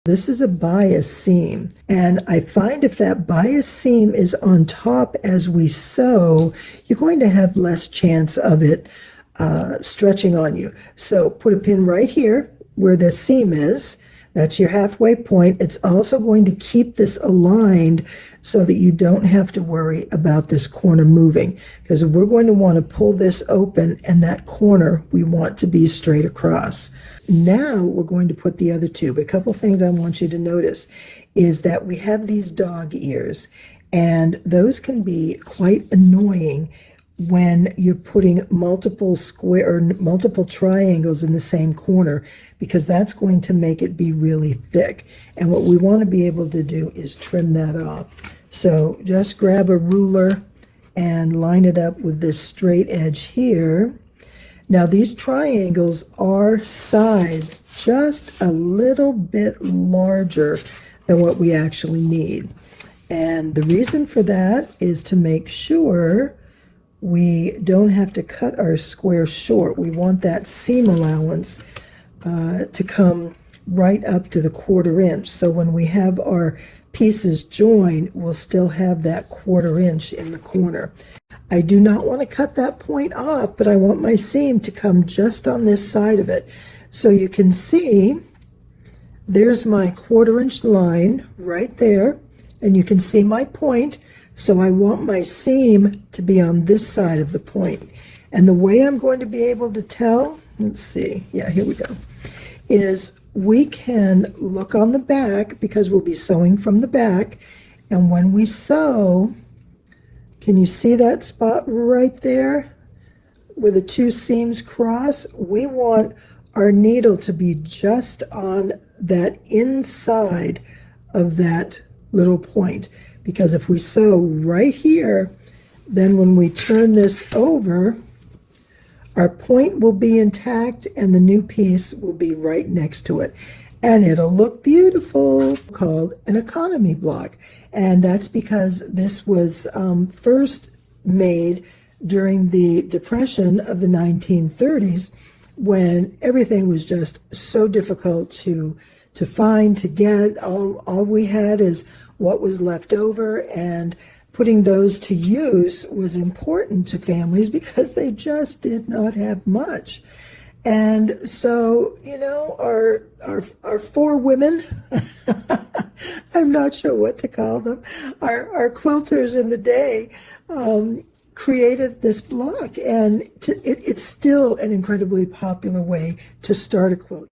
This is a bias seam, and I find if that bias seam is on top as we sew, you're going to have less chance of it stretching on you. So put a pin right here where the seam is. That's your halfway point. It's also going to keep this aligned so that you don't have to worry about this corner moving, because we're going to want to pull this open, and that corner we want to be straight across. Now we're going to put the other two. But a couple things I want you to notice is that we have these dog ears, and those can be quite annoying when you're putting multiple triangles in the same corner, because that's going to make it be really thick. And what we want to be able to do is trim that off. So just grab a ruler and line it up with this straight edge here. Now these triangles are sized just a little bit larger than what we actually need. And the reason for that is to make sure we don't have to cut our square short. We want that seam allowance to come right up to the 1/4 inch. So when we have our pieces joined, we'll still have that 1/4 inch in the corner. I do not want to cut that point off, but I want my seam to come just on this side of it. So you can see there's my 1/4 inch line right there, and you can see my point. So I want my seam to be on this side of the point. And the way I'm going to be able to tell, let's see, yeah, here we go, is we can look on the back, because we'll be sewing from the back. And when we sew, can you see that spot right there where the two seams cross? We want our needle to be just on that inside of that little point. Because if we sew right here, then when we turn this over, our point will be intact and the new piece will be right next to it. And it'll look beautiful, called an economy block. And that's because this was first made during the Depression of the 1930s, when everything was just so difficult to find, to get. All we had is what was left over, and putting those to use was important to families because they just did not have much. And so, you know, our four women, I'm not sure what to call them, our quilters in the day, created this block, and it's still an incredibly popular way to start a quilt.